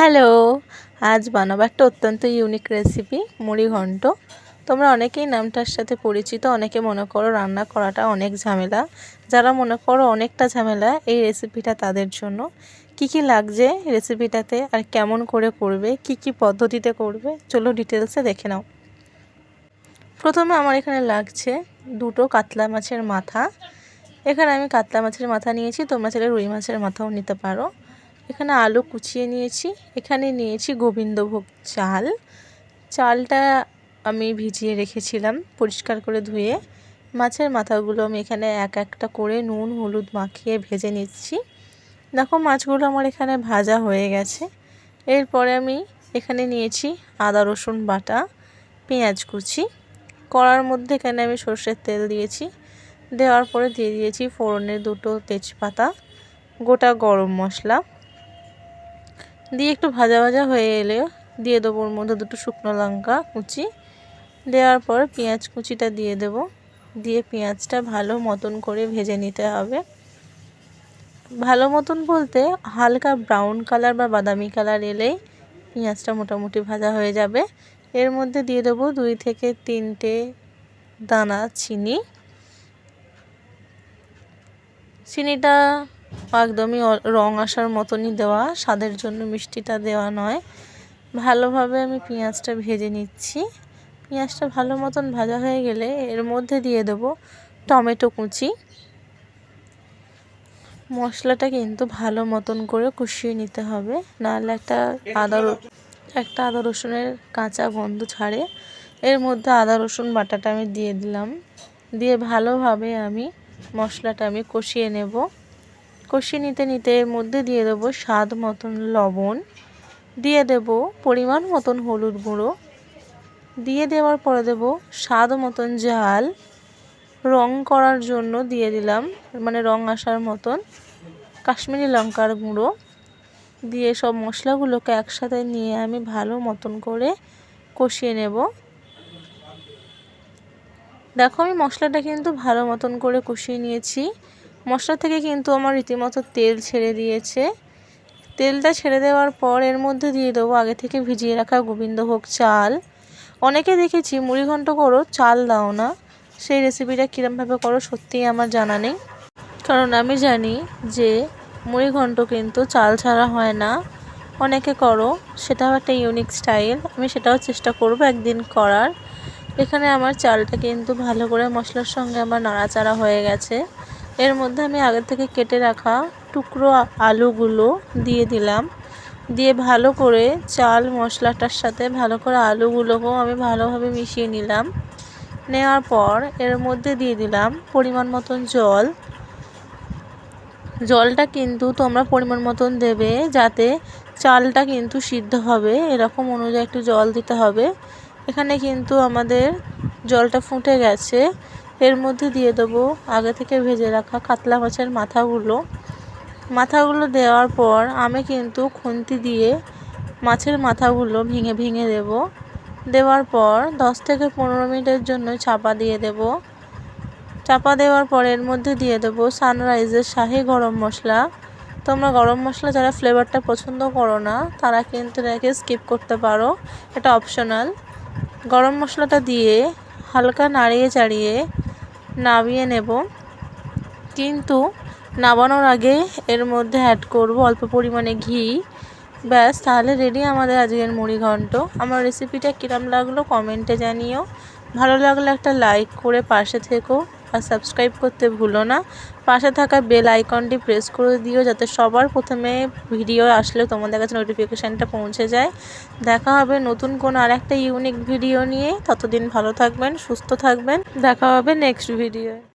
Hello, আজ বানাবো একটা অত্যন্ত ইউনিক রেসিপি মুড়ি ঘন্ট। তোমরা অনেকেই নামটার সাথে পরিচিত, অনেকে মনে করো রান্না করাটা অনেক ঝামেলা। যারা মনে করো অনেকটা ঝামেলা, এই রেসিপিটা তাদের জন্য। কি কি লাগছে রেসিপিটাতে আর কেমন করে করবে, কি কি পদ্ধতিতে করবে, চলো ডিটেলসে দেখে নাও। প্রথমে আমার এখানে লাগছে দুটো কাতলা মাছের মাথা। এখানে আমি কাতলা মাছের মাথা নিয়েছি, তোমরা চাইলে রুই মাছের মাথাও নিতে পারো। এখানে আলু কুচিয়ে নিয়েছি। এখানে নিয়েছি গোবিন্দভোগ চাল। চালটা আমি ভিজিয়ে রেখেছিলাম পরিষ্কার করে ধুয়ে। মাছের মাথাগুলো আমি এখানে এক একটা করে নুন হলুদ মাখিয়ে ভেজে নিচ্ছি। দেখো মাছগুলো আমার এখানে ভাজা হয়ে গেছে। এরপরে আমি এখানে নিয়েছি আদা রসুন বাটা, পেঁয়াজ কুচি। কড়ার মধ্যে এখানে আমি সর্ষের তেল দিয়েছি। দেওয়ার পরে দিয়ে দিয়েছি ফোড়নে দুটো তেজপাতা, গোটা গরম মশলা দিয়ে একটু ভাজা ভাজা হয়ে এলে দিয়ে দেবো ওর মধ্যে দুটো শুকনো লঙ্কা কুচি। দেওয়ার পর পেঁয়াজ কুচিটা দিয়ে দেব। দিয়ে পেঁয়াজটা ভালো মতন করে ভেজে নিতে হবে। ভালো মতন বলতে হালকা ব্রাউন কালার বা বাদামি কালার এলেই পেঁয়াজটা মোটামুটি ভাজা হয়ে যাবে। এর মধ্যে দিয়ে দেবো 2 থেকে 3টে দানা চিনি। চিনিটা একদমই রং আসার মতনই দেওয়া, স্বাদের জন্য মিষ্টিটা দেওয়া নয়। ভালোভাবে আমি পেঁয়াজটা ভেজে নিচ্ছি। পেঁয়াজটা ভালো মতন ভাজা হয়ে গেলে এর মধ্যে দিয়ে দেব টমেটো কুচি। মশলাটা কিন্তু ভালো মতন করে কষিয়ে নিতে হবে, নাহলে একটা আদা রসুনের কাঁচা গন্ধ ছাড়ে। এর মধ্যে আদা রসুন বাটাটা আমি দিয়ে দিলাম। দিয়ে ভালোভাবে আমি মশলাটা আমি কষিয়ে নেব। কষিয়ে নিতে নিতে এর মধ্যে দিয়ে দেবো স্বাদ মতন লবণ, দিয়ে দেব পরিমাণ মতন হলুদ গুঁড়ো, দিয়ে দেওয়ার পরে দেব স্বাদ মতন ঝাল। রং করার জন্য দিয়ে দিলাম, মানে রং আসার মতন কাশ্মীরি লঙ্কার গুঁড়ো। দিয়ে সব মশলাগুলোকে একসাথে নিয়ে আমি ভালো মতন করে কষিয়ে নেব। দেখো আমি মশলাটা কিন্তু ভালো মতন করে কষিয়ে নিয়েছি। মশলা থেকে কিন্তু আমার রীতিমতো তেল ছেড়ে দিয়েছে। তেলটা ছেড়ে দেওয়ার পর এর মধ্যে দিয়ে দেবো আগে থেকে ভিজিয়ে রাখা গোবিন্দভোগ চাল। অনেকে দেখেছি মুড়ি ঘন্ট করো চাল দাও না, সেই রেসিপিটা কীরমভাবে করো সত্যিই আমার জানা নেই। কারণ আমি জানি যে মুড়ি ঘন্ট কিন্তু চাল ছাড়া হয় না। অনেকে করো, সেটাও একটা ইউনিক স্টাইল, আমি সেটাও চেষ্টা করব একদিন করার। এখানে আমার চালটা কিন্তু ভালো করে মশলার সঙ্গে আমার নাড়াচাড়া হয়ে গেছে। এর মধ্যে আমি আগে থেকে কেটে রাখা টুকরো আলুগুলো দিয়ে দিলাম। দিয়ে ভালো করে চাল মশলাটার সাথে ভালো করে আলুগুলোকেও আমি ভালোভাবে মিশিয়ে নিলাম। নেওয়ার পর এর মধ্যে দিয়ে দিলাম পরিমাণ মতন জল। জলটা কিন্তু তোমরা পরিমাণ মতন দেবে, যাতে চালটা কিন্তু সিদ্ধ হবে, এরকম অনুযায়ী একটু জল দিতে হবে। এখানে কিন্তু আমাদের জলটা ফুটে গেছে। এর মধ্যে দিয়ে দেবো আগে থেকে ভেজে রাখা কাতলা মাছের মাথাগুলো দেওয়ার পর আমি কিন্তু খুন্তি দিয়ে মাছের মাথাগুলো ভেঙে ভেঙে দেওয়ার পর 10 থেকে 15 মিনিটের জন্য চাপা দিয়ে দেব। চাপা দেওয়ার পর এর মধ্যে দিয়ে দেবো সানরাইজের শাহি গরম মশলা। তোমরা গরম মশলা যারা ফ্লেভারটা পছন্দ করো না তারা কিন্তু এটাকে স্কিপ করতে পারো, এটা অপশনাল। গরম মশলাটা দিয়ে হালকা নাড়িয়ে চাড়িয়ে নামিয়ে নেব। কিন্তু নামানোর আগে এর মধ্যে অ্যাড করব অল্প পরিমাণে ঘি। ব্যাস, তাহলে রেডি আমাদের আজকের মুড়ি ঘন্ট। আমার রেসিপিটা কিরম লাগলো কমেন্টে জানিও। ভালো লাগলে একটা লাইক করে পাশে থেকো, আর সাবস্ক্রাইব করতে ভুলো না। পাশে থাকা বেল আইকনটি প্রেস করে দিও, যাতে সবার প্রথমে ভিডিও আসলে তোমাদের কাছে নোটিফিকেশানটা পৌঁছে যায়। দেখা হবে নতুন কোনো আর একটা ইউনিক ভিডিও নিয়ে। ততদিন ভালো থাকবেন, সুস্থ থাকবেন। দেখা হবে নেক্সট ভিডিও।